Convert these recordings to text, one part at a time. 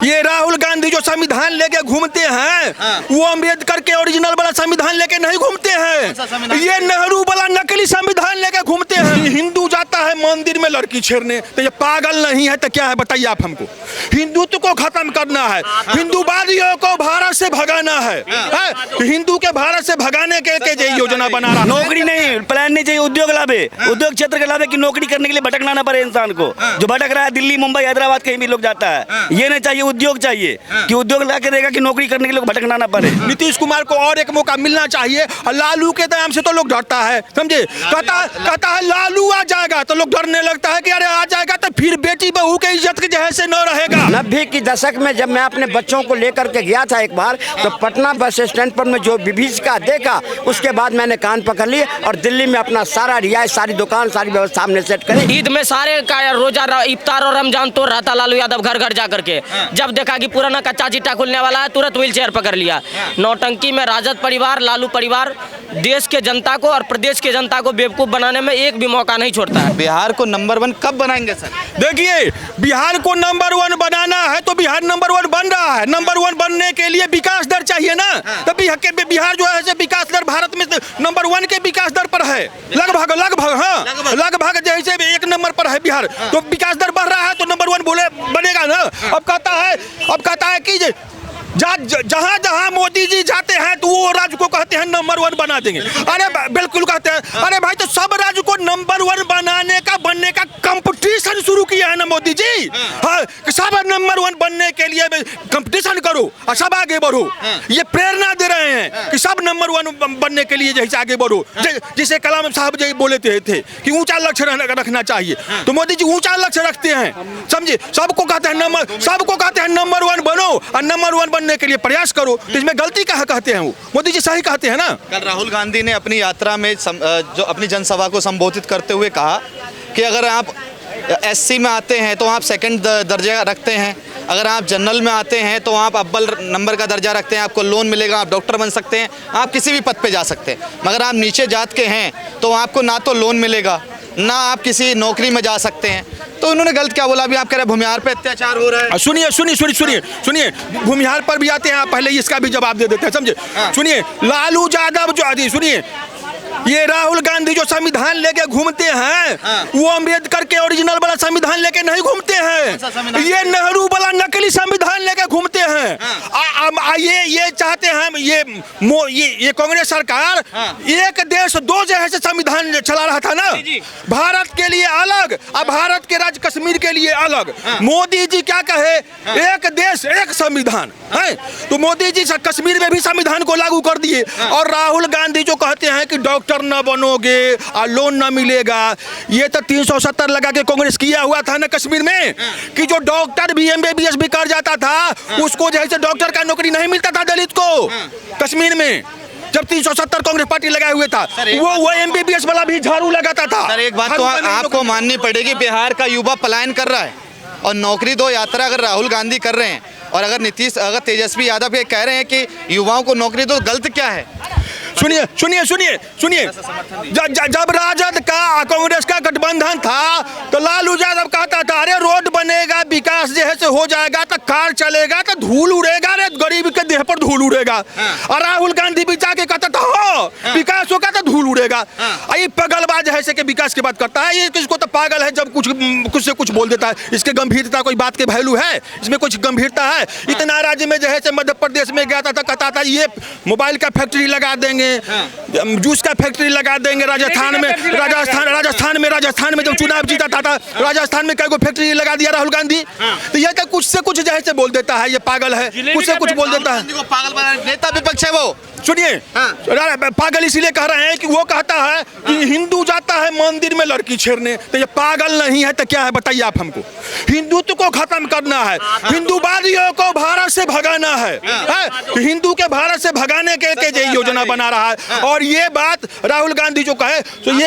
ये राहुल गांधी जो संविधान लेके घूमते हैं वो अम्बेडकर के ओरिजिनल वाला संविधान लेके नहीं घूमते हैं, ये नेहरू वाला नकली संविधान लेके घूमते हैं। हिंदू जाता है मंदिर में लड़की छेड़ने, तो ये पागल नहीं है तो क्या है बताइए आप हमको। हिंदुत्व को खत्म करना है, हिंदूवादियों को भारत से भगाना है, हिंदू के भारत से भगाने के योजना बना रहा। नौकरी नहीं, प्लान नहीं चाहिए, उद्योग लाभे, उद्योग क्षेत्र के लाभे की नौकरी करने के लिए भटकना ना पड़े इंसान को। जो भटक रहा है दिल्ली मुंबई हैदराबाद कहीं भी लोग जाता है, ये नहीं चाहिए। उद्योग चाहिए कि उद्योग ला के देगा कि नौकरी करने के लिए भटकना ना पड़े। नीतीश कुमार को और एक मौका मिलना चाहिए। लालू के नाम से तो लोग डरता है, समझे, कहता है लालू आ जाएगा तो लोग डरने लगता है कि अरे आ जाएगा तो फिर बेटी बहू के इज्जत के जैसे न रहेगा। 90 की दशक में जब मैं अपने बच्चों को लेकर के गया था एक बार, तो पटना बस स्टैंड पर मैं जो विभीषिका देखा, उसके बाद मैंने कान पकड़ लिए और दिल्ली में अपना सारा रियायत, सारी दुकान, सारी व्यवस्था हमने सेट करी। ईद में सारे का रोजा, इफ्तार और रमजान तो रहता लालू यादव घर घर जा करके। जब देखा कि पुराना कच्चा चिट्टा खुलने वाला है, तुरंत व्हील चेयर पकड़ लिया। नौटंकी में राजद परिवार, लालू परिवार देश के जनता को और प्रदेश के जनता को बेवकूफ बनाने में एक भी मौका नहीं छोड़ता है। बिहार को नंबर 1 कब बनाएंगे सर? देखिए, बिहार को नंबर 1 बनाना है तो बिहार नंबर 1 बन रहा है। नंबर 1 बनने के लिए विकास दर चाहिए ना, तो बिहार जो है विकास दर भारत में नंबर 1 के विकास दर पर है, लगभग जैसे 1 नंबर पर है बिहार, तो विकास दर बढ़ रहा है तो नंबर 1 बनेगा ना। अब कहता है कि जहाँ जहाँ मोदी जी जाते हैं तो वो राज्य को कहते हैं नंबर 1 बना देंगे। अरे बिल्कुल कहते हैं, अरे भाई तो सब राज्य को नंबर 1 बनने का कंपटीशन शुरू किया है ना मोदी जी। हाँ, सब नंबर 1 बनने के लिए कंपटीशन करो और सब आगे बढ़ो। ये प्रेरणा दे रहे हैं कि सब नंबर 1 बनने के लिए जैसे आगे बढ़ो। जिसे कलाम साहब जी बोले थे कि ऊंचा लक्ष्य रखना चाहिए, तो मोदी जी ऊंचा लक्ष्य रखते हैं, समझे। सबको कहते हैं नंबर 1 बनो और नंबर 1 बनने के लिए प्रयास करो। तो इसमें गलती कहाँ कहते हैं वो? मोदी जी सही कहते हैं ना। कल राहुल गांधी ने अपनी यात्रा में जो अपनी जनसभा को संबोधित करते हुए कहा कि अगर आप SC में आते हैं तो आप सेकंड दर्जा रखते हैं, अगर आप जनरल में आते हैं तो आप अव्वल नंबर का दर्जा रखते हैं, आपको लोन मिलेगा, आप डॉक्टर बन सकते हैं, आप किसी भी पद पे जा सकते हैं। मगर आप नीचे जात के हैं तो आपको ना तो लोन मिलेगा, ना आप किसी नौकरी में जा सकते हैं। तो उन्होंने गलत क्या बोला? अभी आप कह रहे हैं भूमिहार पे अत्याचार हो रहा है। सुनिए, भूमिहार पर भी आते हैं, आप पहले इसका भी जवाब दे देते हैं, समझे। सुनिए, लालू यादव जो सुनिए, ये राहुल गांधी जो संविधान लेके घूमते हैं वो अम्बेडकर के ओरिजिनल वाला संविधान लेके नहीं घूमते हैं, ये नेहरू वाला नकली संविधान लेके घूमते हैं। ये चाहते हैं, ये कांग्रेस सरकार एक देश दो जैसे संविधान चला रहा था ना, भारत के लिए अलग और भारत के राज्य कश्मीर के लिए अलग। मोदी जी क्या कहे, एक देश एक संविधान है, तो मोदी जी कश्मीर में भी संविधान को लागू कर दिए। और राहुल गांधी जो कहते हैं कि डॉक्टर न बनोगे और लोन न मिलेगा, ये तो 370 लगा के कांग्रेस किया हुआ था ना कश्मीर में, कि जो डॉक्टर भी MBBS भी कर जाता था उसको जैसे डॉक्टर का नौकरी नहीं मिलता था दलित को कश्मीर में। जब 370 कांग्रेस पार्टी लगाए हुए था, वो MBBS वाला भी झाड़ू लगाता था। सर एक बात तो आपको माननी पड़ेगी, बिहार का युवा पलायन कर रहा है और नौकरी दो यात्रा अगर राहुल गांधी कर रहे हैं और अगर तेजस्वी यादव ये कह रहे हैं कि युवाओं को नौकरी दो, गलत क्या है? सुनिए, जब राजद का कांग्रेस का गठबंधन था तो लालू यादव कहता था अरे रोड बनेगा, विकास जैसे हो जाएगा तो कार चलेगा तो धूल उड़ेगा, रे गरीब के देह पर धूल उड़ेगा। और राहुल गांधी भी जाके कहता था हो विकास होगा तो धूल उड़ेगा। ये पगलबाज है कि विकास की बात करता है, ये किसको तो पागल है जब कुछ से कुछ बोल देता है। इसके गंभीरता कोई बात के वैल्यू है, इसमें कुछ गंभीरता है? इतना राज्य में जैसे मध्य प्रदेश में गया था तो कहता था ये मोबाइल का फैक्ट्री लगा देंगे, जूस का फैक्ट्री लगा देंगे। राजस्थान में जब चुनाव जीता था राजस्थान में कई को फैक्ट्री लगा दिया राहुल गांधी। तो ये कुछ से कुछ जैसे बोल देता है, ये पागल है, कुछ से कुछ बोल देता है। पागल नेता विपक्ष है वो। सुनिए, पागल इसीलिए कह रहे हैं कि वो कहता है कि हिंदू जाता है मंदिर में लड़की छेड़ने, तो ये पागल नहीं है तो क्या है बताइए आप हमको। हिंदुत्व को खत्म करना है, हिंदूवादियों को भारत से भगाना है, हिंदू के भारत से भगाने के योजना बना रहा है। और ये बात राहुल गांधी जो कहे, तो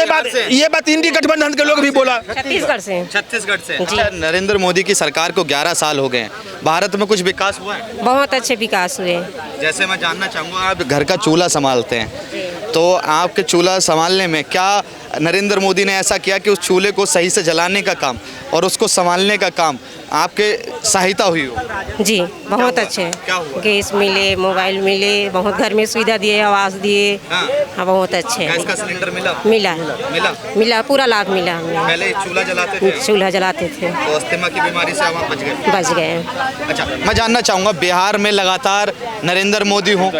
ये बात इंडी गठबंधन के लोग भी बोला। छत्तीसगढ़ से नरेंद्र मोदी की सरकार को 11 साल हो गए, भारत में कुछ विकास हुआ है? बहुत अच्छे विकास हुए। जैसे मैं जानना चाहूँगा, आप घर का चूल्हा संभालते हैं, तो आपके चूल्हा संभालने में क्या नरेंद्र मोदी ने ऐसा किया कि उस चूल्हे को सही से जलाने का काम और उसको संभालने का काम आपके सहायता हुई हो। जी बहुत अच्छे क्या हुआ? गैस मिले, मोबाइल मिले, बहुत घर में सुविधा दिए, आवास दिए। हाँ। हाँ बहुत अच्छे गैस का सिलेंडर मिला? मिला मिला? मिला, पूरा लाभ मिला हमें। पहले चूल्हा जलाते थे चूल्हा जलाते थे, तो अस्थमा की बीमारी से आप बच गए। बच गए। अच्छा, मैं जानना चाहूँगा, बिहार में लगातार नरेंद्र मोदी हों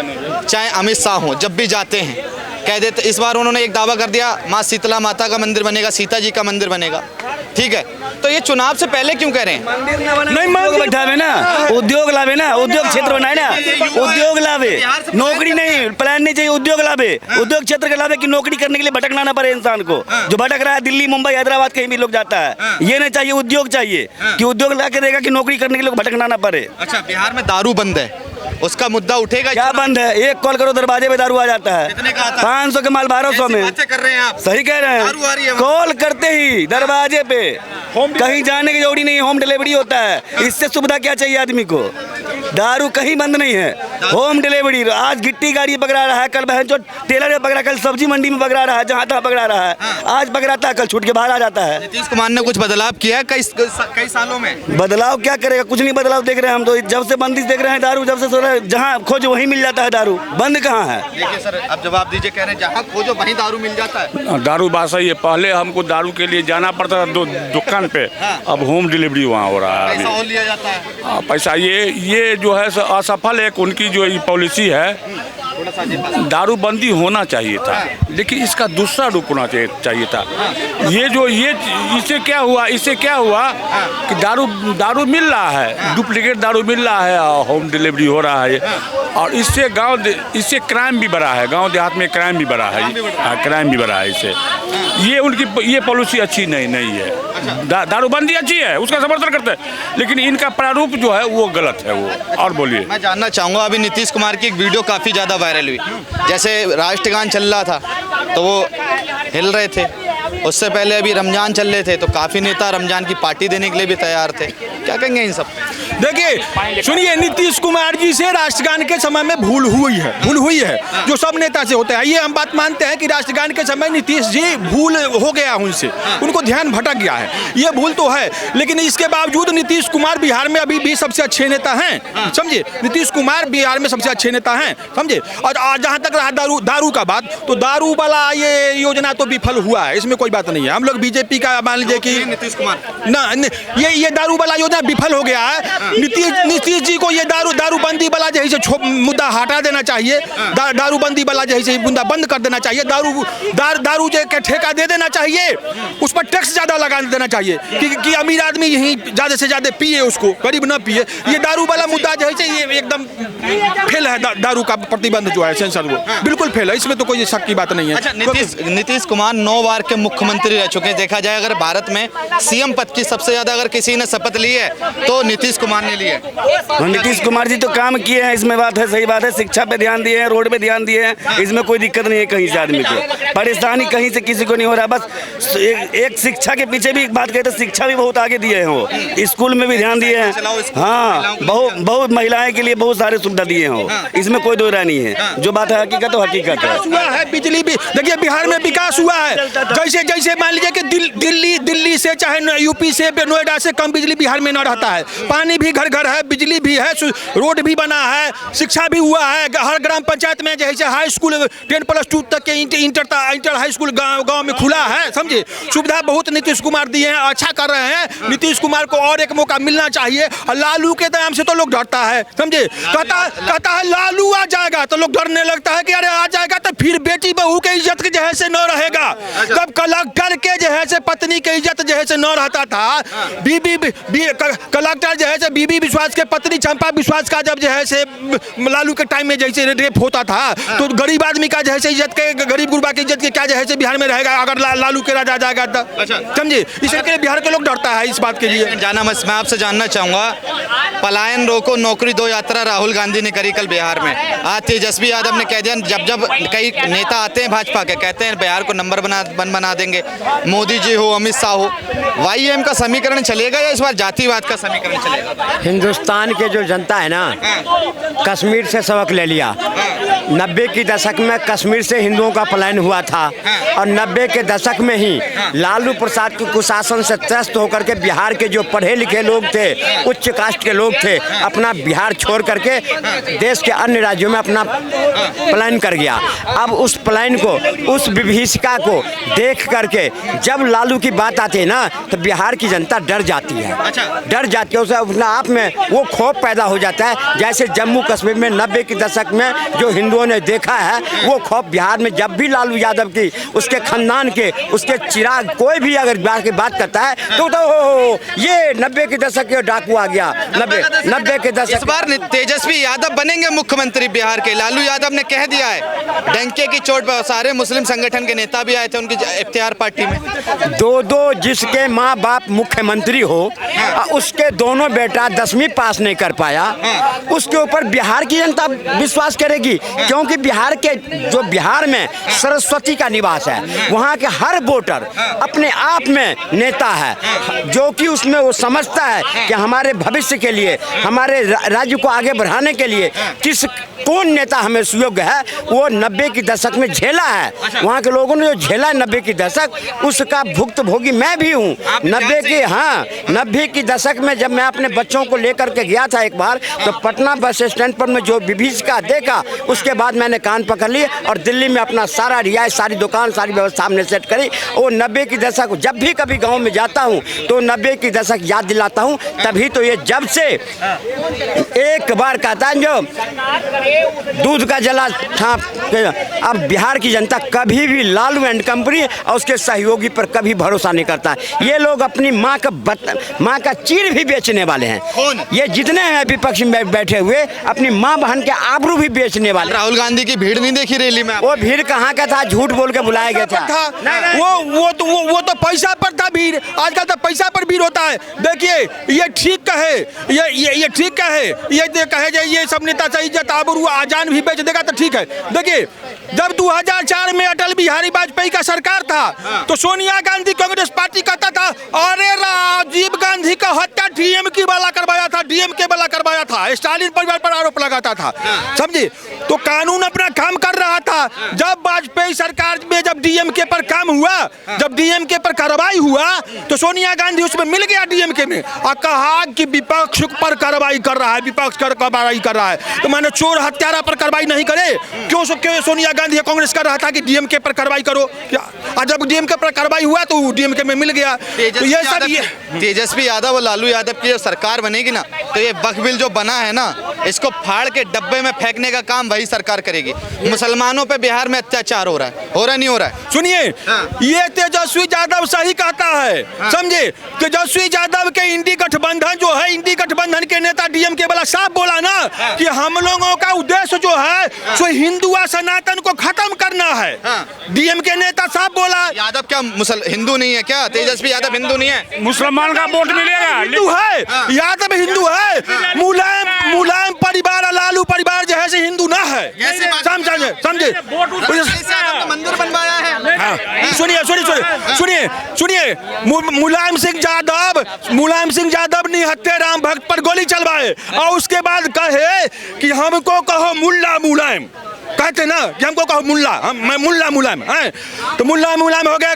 चाहे अमित शाह हों, जब भी जाते हैं कह देते, इस बार उन्होंने एक दावा कर दिया माँ शीतला माता का मंदिर बनेगा, सीता जी का मंदिर बनेगा, ठीक है, तो ये चुनाव से पहले क्यों कह रहे हैं? नहीं उद्योग बैठावे ना, उद्योग लावे ना, उद्योग क्षेत्र बनाए ना, उद्योग लावे, नौकरी नहीं, प्लान नहीं चाहिए, उद्योग लावे, उद्योग क्षेत्र का लावे कि नौकरी करने के लिए भटकना ना पड़े इंसान को। जो भटक रहा है दिल्ली मुंबई हैदराबाद कहीं भी लोग जाता है, ये नहीं चाहिए, उद्योग चाहिए कि उद्योग ला के देगा कि नौकरी करने के लिए भटकना ना पड़े। अच्छा, बिहार में दारू बंद है, उसका मुद्दा उठेगा? क्या बंद है? एक कॉल करो दरवाजे पे दारू आ जाता है। कितने का आता है? 500 के माल 1200 में। बातें कर रहे हैं आप? सही कह रहे दारू आ रही है हैं, वहाँ। कॉल करते ही दरवाजे पे, कहीं जाने की जरूरी नहीं, होम डिलीवरी होता है। इससे सुविधा क्या चाहिए आदमी को? दारू कहीं बंद नहीं है, होम डिलीवरी। आज गिट्टी गाड़ी पकड़ा रहा है, कल बहन चो टेलर में पकड़ा, कल सब्जी मंडी में पकड़ा रहा है, जहाँ तहाँ पकड़ा रहा है, आज पकड़ाता है, कल छूट के बाहर आ जाता है। नीतीश कुमार ने कुछ बदलाव किया है कई सालों में? बदलाव क्या करेगा? कुछ नहीं बदलाव देख रहे हैं हम तो, जब से बंदिश देख रहे हैं दारू, जब से जहाँ खोजो वहीं मिल जाता है दारू, बंद कहाँ है? देखिए सर, अब जवाब दीजिए, कह रहे हैं जहाँ खोजो वहीं दारू मिल जाता है। दारू बात सही है, पहले हमको दारू के लिए जाना पड़ता था दुकान पे, अब होम डिलीवरी वहाँ हो रहा है पैसा अभी। और लिया जाता है। पैसा ये जो है असफल है, उनकी जो ये पॉलिसी है, दारू बंदी होना चाहिए था, लेकिन इसका दूसरा रूप होना चाहिए था। इससे क्या हुआ कि दारू मिल रहा है, डुप्लीकेट दारू मिल रहा है, होम डिलीवरी हो रहा है, और इससे क्राइम भी बढ़ा है, गांव देहात में क्राइम भी बढ़ा है, क्राइम भी बढ़ा है इससे। ये पॉलिसी अच्छी नहीं है। दारूबंदी अच्छी है, उसका समर्थन करते हैं, लेकिन इनका प्रारूप जो है वो गलत है वो। और बोलिए। मैं जानना चाहूँगा, अभी नीतीश कुमार की एक वीडियो काफ़ी ज़्यादा वायरल हुई, जैसे राष्ट्रगान चल रहा था तो वो हिल रहे थे, उससे पहले अभी रमजान चल रहे थे तो काफ़ी नेता रमजान की पार्टी देने के लिए भी तैयार थे। क्या कहेंगे इन सब? देखिए सुनिए, नीतीश कुमार जी से राष्ट्रगान के समय में भूल हुई है जो सब नेता से होता है। ये हम बात मानते हैं कि राष्ट्रगान के समय नीतीश जी भूल हो गया उनसे, उनको ध्यान भटक गया है, ये भूल तो है, लेकिन इसके बावजूद नीतीश कुमार बिहार में अभी भी सबसे अच्छे नेता हैं, समझे? नीतीश कुमार बिहार में सबसे अच्छे नेता हैं, समझे? और जहाँ तक रहा दारू का बात, तो दारू वाला ये योजना तो विफल हुआ है, इसमें कोई बात नहीं है। हम लोग बीजेपी का मान लीजिए कि नीतीश कुमार ना, ये दारू वाला योजना विफल हो गया है। नीतीश जी को ये दारूबंदी वाला जो है मुद्दा हटा देना चाहिए, दारूबंदी वाला जो है मुद्दा बंद कर देना चाहिए, दारू जो के ठेका दे देना चाहिए, उस पर टैक्स ज़्यादा लगा देना चाहिए कि अमीर आदमी यहीं ज़्यादा से ज़्यादा पिए, उसको गरीब ना पिए। ये दारू वाला मुद्दा जो है ये एकदम फेल है, दारू का प्रतिबंध जो है सेंसर वो बिल्कुल फेल है, इसमें तो कोई शक की बात नहीं है। अच्छा, नीतीश कुमार 9 बार के मुख्यमंत्री रह चुके हैं। देखा जाए अगर भारत में सीएम पद की सबसे ज़्यादा अगर किसी ने शपथ ली है तो नीतीश कुमार ने ली है। नीतीश कुमार जी तो काम किए हैं, इसमें बात है, सही बात है। शिक्षा पे ध्यान दिए हैं, रोड पे ध्यान दिए हैं, इसमें कोई दिक्कत नहीं है कहीं से आदमी को, परेशानी कहीं से किसी को नहीं हो रहा। बस एक शिक्षा के पीछे भी एक बात कहते, शिक्षा भी बहुत आगे दिए हैं वो, स्कूल में भी ध्यान दिए हैं, हाँ, बहुत महिलाएं के लिए बहुत सारे सुविधा दिए हैं वो, इसमें कोई दो राय नहीं है। जो बात है हकीकत है, हकीकत है। हुआ है, बिजली भी देखिए बिहार में विकास हुआ है, जैसे मान लीजिए कि दिल्ली से चाहे यूपी से नोएडा से कम बिजली बिहार में न रहता है। पानी भी घर घर है, बिजली भी है, रोड भी बना है, शिक्षा भी हुआ है। हर ग्राम पंचायत में जैसे हाई स्कूल 10+2 तक के इंटर हाई स्कूल गांव में खुला है, समझे? सुविधा बहुत नीतीश कुमार दिए हैं, अच्छा कर रहे हैं। नीतीश कुमार को और एक मौका मिलना चाहिए। लालू के नाम से तो लोग डरता है, समझे? कहता है लालू आ जाएगा तो लोग डरने लगता है कि अरे आ जाएगा तो फिर बेटी बहू के इज्जत के जो है से न रहेगा। जब कलेक्टर के जो है से पत्नी के इज्जत जो है से न रहता था, कलेक्टर जो है से बीबी विश्वास के पत्नी चंपा विश्वास का जब जो है से लालू के टाइम में जैसे रेप होता था, तो गरीब आदमी का जो है से इज्जत के, गरीब गुरबा की इज्जत के क्या जो है से बिहार में रहेगा अगर लालू के राजा जाएगा तो, समझे? इसलिए बिहार के लोग डरता है इस बात के लिए। मैं आपसे जानना चाहूँगा, पलायन रोको नौकरी दो यात्रा राहुल गांधी ने करी कल बिहार में। आज तेजस्वी यादव ने कह दिया, जब कई नेता आते हैं भाजपा के, कहते हैं बिहार को नंबर बना देंगे, मोदी जी हो, अमित शाह हो, YM का समीकरण चलेगा या इस बार जातिवाद का समीकरण चलेगा? हिंदुस्तान के जो जनता है ना, कश्मीर से सबक ले लिया। 90 के दशक में कश्मीर से हिंदुओं का पलायन हुआ था और 90 के दशक में ही लालू प्रसाद के कुशासन से त्रस्त होकर के बिहार के जो पढ़े लिखे लोग थे, उच्च कास्ट के लोग थे, अपना बिहार छोड़ करके देश के अन्य राज्यों में अपना पलायन कर गया। अब उस पलायन को, उस विभीषिका को देख करके जब लालू की बात आती है ना, तो बिहार की जनता डर जाती है, डर जाती है। उसे अपने आप में वो खौफ पैदा हो जाता है। जैसे जम्मू कश्मीर में 90 के दशक में जो हिंदुओं ने देखा है, वो खौफ बिहार में जब भी लालू यादव की, उसके खानदान के, उसके चिराग, कोई भी अगर बिहार की बात करता है तो ये 90 के दशक के डाकू आ गया। 90 के दशक। इस बार तेजस्वी यादव बनेंगे मुख्यमंत्री बिहार के। लालू यादव ने कह दिया है, डंके की चोट पर सारे मुस्लिम संगठन के नेता भी आए थे उनकी इफ्तियार पार्टी में। दो जिसके माँ बाप मुख्यमंत्री हो, उसके दोनों बेटा 10वीं पास नहीं कर पाया, उसके ऊपर बिहार की जनता विश्वास करेगी। क्योंकि बिहार में सरस्वती का निवास है, वहाँ के हर वोटर अपने आप में नेता है, जो कि उसमें वो समझता है कि हमारे भविष्य के लिए, हमारे राज्य को आगे बढ़ाने के लिए कौन नेता हमें सुयोग्य है। वो 90 के दशक में झेला है, वहाँ के लोगों ने जो झेला है 90 के दशक, उसका भुक्तभोगी मैं भी हूँ। 90 के दशक में जब मैं अपने बच्चों को लेकर के गया था एक बार, तो पटना बस स्टैंड पर मैं जो विभीषिका देखा, उसके बाद मैंने कान पकड़ लिए और दिल्ली में अपना सारा रियायत, सारी दुकान, सारी व्यवस्था हमने सेट करी। वो 90 के दशक, जब भी कभी गाँव में जाता हूँ तो 90 के दशक याद दिलाता हूँ। तभी तो ये जब से एक बार कहता है जो दूध का जला था, अब बिहार की जनता कभी भी लालू एंड कंपनी और उसके सहयोगी पर कभी भरोसा नहीं करता। ये लोग अपनी माँ का चीर भी बेचने वाले हैं। ये जितने हैं विपक्ष में बैठे हुए, अपनी माँ बहन के आबरू भी बेचने वाले। राहुल गांधी की भीड़ नहीं देखी रैली में? वो भीड़ कहाँ का था, झूठ बोल के बुलाया गया था। वो तो पैसा पर था भीड़। आजकल तो पैसा पर भीड़ होता है। देखिए, ये ठीक कहे, ये ठीक कहे, ये कहे जाए ये सब नेता से इज्जत आबरू आजान भी बेच देगा तो ठीक है। देखिए, जब 2004 में अटल बिहारी वाजपेयी का सरकार था, तो सोनिया गांधी कांग्रेस पार्टी कहता था, अरे राजीव गांधी का हत्या डीएमके वाला करवाया था, डीएमके वाला करवाया था, स्टालिन परिवार पर आरोप लगाता था। समझे? तो कानून अपना काम कर रहा था। जब वाजपेयी सरकार में जब डीएमके पर काम हुआ, जब डीएमके पर कार्रवाई हुआ, तो सोनिया गांधी उसमें मिल गया डीएमके में और कहा कि विपक्ष पर कार्रवाई कर रहा है, विपक्ष कर कार्रवाई कर रहा है। तो मैंने चोर हत्यारा पर कार्रवाई नहीं करे, क्यों सोनिया गांधी कांग्रेस कर रहा था कि डीएमके पर कार्रवाई करो। और जब डीएमके पर कार्रवाई हुआ तो डीएमके में मिल गया। तो ये सब तेजस्वी यादव और लालू यादव की जब सरकार बनेगी ना, तो ये वक्फ बिल जो बना है ना, इसको फाड़ के डब्बे में फेंकने का काम वही सरकार करेगी। मुसलमानों पे बिहार में अत्याचार हो रहा है नहीं हो रहा है? सुनिए, ये तेजस्वी यादव सही कहता है। समझे? तेजस्वी यादव के इंडी गठबंधन जो है, इंडी गठबंधन के नेता डीएमके वाला साहब बोला ना कि हम लोगों का उद्देश्य जो है सो हिंदू और सनातन को खत्म करना है। डीएमके नेता साहब बोला। यादव क्या हिंदू नहीं है क्या? तेजस्वी यादव हिंदू नहीं है? मुसलमान का वोट मिलेगा। हिंदू है, यादव हिंदू है। मुलायम परिवार और लालू परिवार जो है से हिंदू ना है। समझे? मंदिर बनवाया है। सुनिए, मुलायम सिंह यादव ने हत्याराम भक्त पर गोली चलवाए और उसके बाद कहे कि हमको कहो मुल्ला मुलायम, कहते ना कि हमको कहो मुल्ला, मैं मुल्ला मुलायम है। तो मुल्ला मुलायम हो गया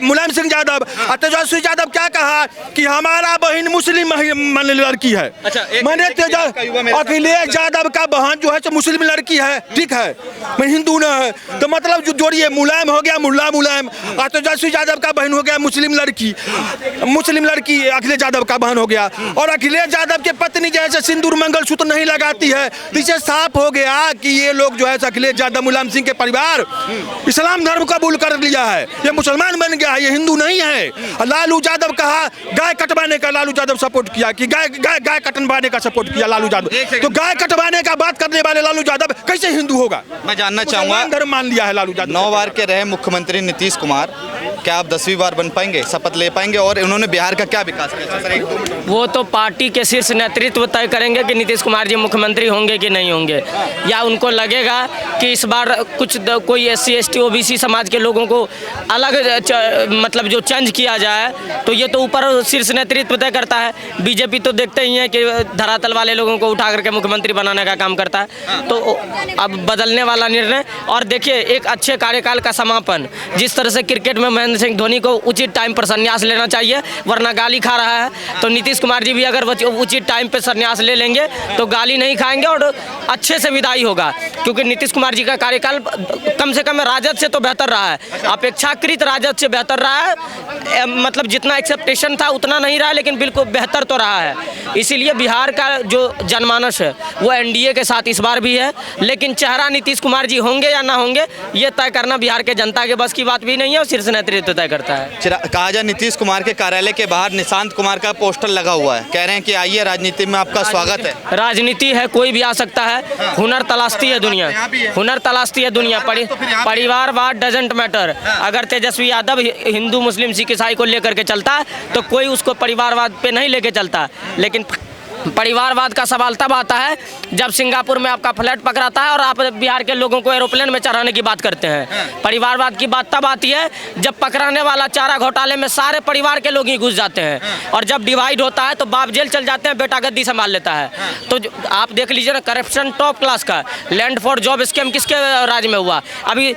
मुलायम सिंह यादव। तेजस्वी यादव क्या कहा कि हमारा बहन मुस्लिम लड़की है। मैंने अखिलेश यादव का बहन जो है तो मुस्लिम लड़की है, ठीक है, मैं हिंदू न है। तो मतलब जो जोड़िए, मुलायम हो गया मुल्ला मुलायम और तेजस्वी यादव का बहन हो गया मुस्लिम लड़की अखिलेश यादव का बहन हो गया। और अखिलेश यादव के पत्नी जैसे सिंदूर मंगलसूत्र नहीं लगाती है, तो इसे साफ हो गया कि ये लोग जो है अखिलेश यादव मुलायम सिंह के परिवार इस्लाम धर्म कबूल कर लिया है, ये मुसलमान बन गया है, ये हिंदू नहीं है। लालू यादव कहा गाय कटवाने का लालू यादव सपोर्ट किया कि गाय कटवाने का सपोर्ट किया लालू यादव। तो गाय कटवाने का बात करने वाले लालू यादव कैसे हिंदू होगा? मैं जानना चाहूंगा, धर्म मान लिया है लालू यादव। 9 बार के रहे मुख्यमंत्री नीतीश कुमार, क्या आप 10वीं बार बन पाएंगे, शपथ ले पाएंगे? और उन्होंने बिहार का क्या विकास किया? Sir, 1-2 minute. वो तो पार्टी के शीर्ष नेतृत्व तय करेंगे कि नीतीश कुमार जी मुख्यमंत्री होंगे कि नहीं होंगे, या उनको लगेगा कि इस बार कोई SC ST OBC समाज के लोगों को अलग मतलब जो चेंज किया जाए, तो ये तो ऊपर शीर्ष नेतृत्व तय करता है। बीजेपी तो देखते ही हैं कि धरातल वाले लोगों को उठा करके मुख्यमंत्री बनाने का काम करता है। तो अब बदलने वाला निर्णय, और देखिए एक अच्छे कार्यकाल का समापन, जिस तरह से क्रिकेट में महेंद्र सिंह धोनी को उचित टाइम पर संन्यास लेना चाहिए, वरना गाली खा रहा है, तो नीतीश कुमार जी भी अगर उचित टाइम पर संन्यास ले लेंगे तो गाली नहीं खाएंगे और अच्छे से विदाई होगा। क्योंकि नीतीश कुमार जी का कार्यकाल कम से कम राजद से तो बेहतर रहा है, अपेक्षाकृत राजद से बेहतर रहा है। मतलब जितना एक्सेप्टेशन था उतना नहीं रहा, लेकिन बिल्कुल बेहतर तो रहा है। इसीलिए बिहार का जो जनमानस है वो NDA के साथ इस बार भी है, लेकिन चेहरा नीतीश कुमार जी होंगे या ना होंगे ये तय करना बिहार के जनता के बस की बात भी नहीं है, और शीर्ष नेतृत्व तय करता है। कहा जाए नीतीश कुमार के कार्यालय के बाहर निशांत कुमार का पोस्टर लगा हुआ है, कह रहे हैं कि आइए राजनीति में आपका स्वागत है। राजनीति है, कोई भी आ सकता है, हुनर तलाशती है दुनिया, हुनर तलाशती है दुनिया। परिवारवाद डजंट मैटर। अगर तेजस्वी यादव हिंदू मुस्लिम सिख ईसाई को लेकर के चलता है तो कोई उसको परिवारवाद पे नहीं लेके चलता, लेकिन परिवारवाद का सवाल तब आता है जब सिंगापुर में आपका फ्लैट पकड़ाता है और आप बिहार के लोगों को एरोप्लेन में चढ़ाने की बात करते हैं। परिवारवाद की बात तब आती है जब पकड़ाने वाला चारा घोटाले में सारे परिवार के लोग ही घुस जाते हैं, और जब डिवाइड होता है तो बाप जेल चल जाते हैं, बेटा गद्दी संभाल लेता है। तो आप देख लीजिए ना, करप्शन टॉप क्लास का। लैंड फॉर जॉब स्कीम किसके राज में हुआ? अभी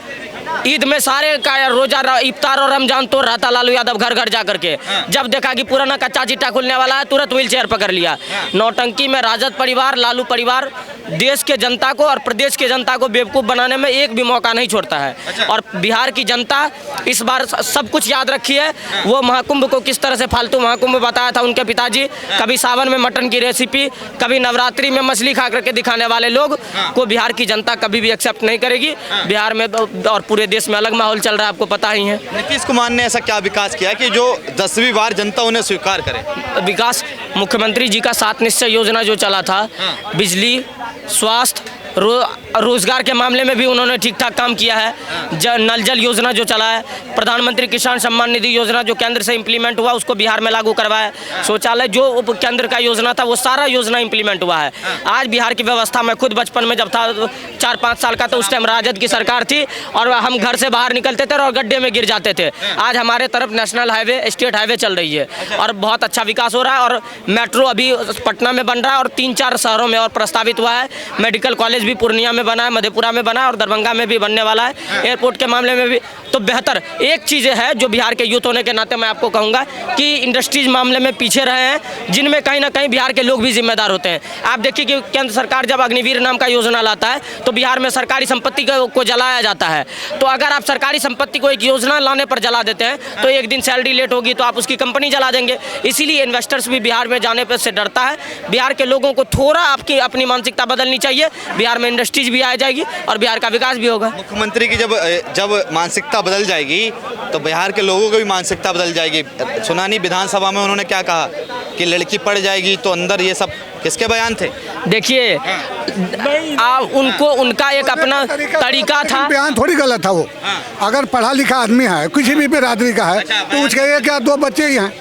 ईद में सारे का रोजा इफ्तार और रमजान तो रहता लालू यादव घर घर जा करके, जब देखा कि पुराना कच्चा चिट्टा खुलने वाला है तुरंत व्हील चेयर पकड़ लिया। नौटंकी में राजद परिवार, लालू परिवार देश के जनता को और प्रदेश के जनता को बेवकूफ़ बनाने में एक भी मौका नहीं छोड़ता है। और बिहार की जनता इस बार सब कुछ याद रखी है। वो महाकुंभ को किस तरह से फालतू महाकुंभ बताया था उनके पिताजी, कभी सावन में मटन की रेसिपी, कभी नवरात्रि में मछली खा करके दिखाने वाले लोग को बिहार की जनता कभी भी एक्सेप्ट नहीं करेगी। बिहार में और पूरे देश में अलग माहौल चल रहा है, आपको पता ही है। नीतीश कुमार ने ऐसा क्या विकास किया कि जो 10वीं बार जनता उन्हें स्वीकार करे? विकास, मुख्यमंत्री जी का 7 निश्चय योजना जो चला था, बिजली, स्वास्थ्य, रोजगार के मामले में भी उन्होंने ठीक ठाक काम किया है। नल जल योजना जो चला है, प्रधानमंत्री किसान सम्मान निधि योजना जो केंद्र से इम्प्लीमेंट हुआ उसको बिहार में लागू करवाया। शौचालय जो केंद्र का योजना था वो सारा योजना इम्प्लीमेंट हुआ है। आज बिहार की व्यवस्था, मैं खुद बचपन में जब था 4-5 साल का, तो उस टाइम राजद की सरकार थी और हम घर से बाहर निकलते थे और गड्ढे में गिर जाते थे। आज हमारे तरफ नेशनल हाईवे, स्टेट हाईवे चल रही है और बहुत अच्छा विकास हो रहा है। और मेट्रो अभी पटना में बन रहा है और 3-4 शहरों में और प्रस्तावित हुआ है। मेडिकल कॉलेज भी पूर्णिया में बना है, मधेपुरा में बना है और दरभंगा में भी बनने वाला है। एयरपोर्ट के मामले में भी तो बेहतर। एक चीज़ है जो बिहार के यूथ होने के नाते मैं आपको कहूँगा कि इंडस्ट्रीज मामले में पीछे रहे हैं, जिनमें कहीं ना कहीं बिहार के लोग भी जिम्मेदार होते हैं। आप देखिए कि केंद्र सरकार जब अग्निवीर नाम का योजना लाता है तो बिहार में सरकारी संपत्ति को जलाया जाता है। तो अगर आप सरकारी संपत्ति को एक योजना लाने पर जला देते हैं तो एक दिन सैलरी लेट होगी तो आप उसकी कंपनी जला देंगे। इसीलिए इन्वेस्टर्स भी बिहार में जाने पर से डरता है। बिहार के लोगों को थोड़ा आपकी अपनी मानसिकता बदलनी चाहिए। बिहार में इंडस्ट्रीज भी आ जाएगी और बिहार का विकास भी होगा। मुख्यमंत्री की जब मानसिकता बदल जाएगी तो बिहार के लोगों की भी मानसिकता बदल जाएगी। सुना नहीं विधानसभा में उन्होंने क्या कहा कि लड़की पड़ जाएगी तो अंदर, ये सब किसके बयान थे? देखिए, उनको उनका एक अपना तरीका था। बयान थोड़ी गलत था वो। अगर पढ़ा लिखा आदमी है, किसी भी बिरादरी का है, तो उसके क्या 2 बच्चे ही हैं,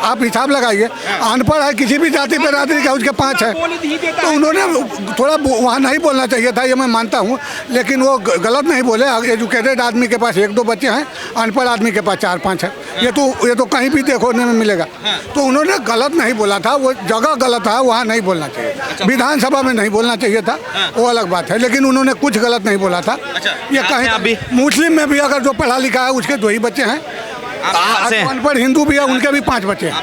आप हिसाब लगाइए। अनपढ़ है, किसी भी जाति बिरादरी का, उसके 5 है। तो उन्होंने थोड़ा वहाँ नहीं बोलना चाहिए था, ये मैं मानता हूँ, लेकिन वो गलत नहीं बोले। एजुकेटेड आदमी के पास 1-2 बच्चे हैं, अनपढ़ आदमी के पास 4-5 है। ये तो कहीं भी देखने में मिलेगा। तो उन्होंने गलत नहीं बोला था, वो जगह गलत है, वहाँ नहीं बोलना चाहिए। विधानसभा में नहीं बोलना चाहिए था, वो अलग बात है, लेकिन उन्होंने कुछ गलत नहीं बोला था। ये कहीं मुस्लिम में भी अगर जो पढ़ा लिखा है उसके 2 ही बच्चे हैं, अनपढ़ हिंदू भी है, उनके भी 5 बच्चे हैं।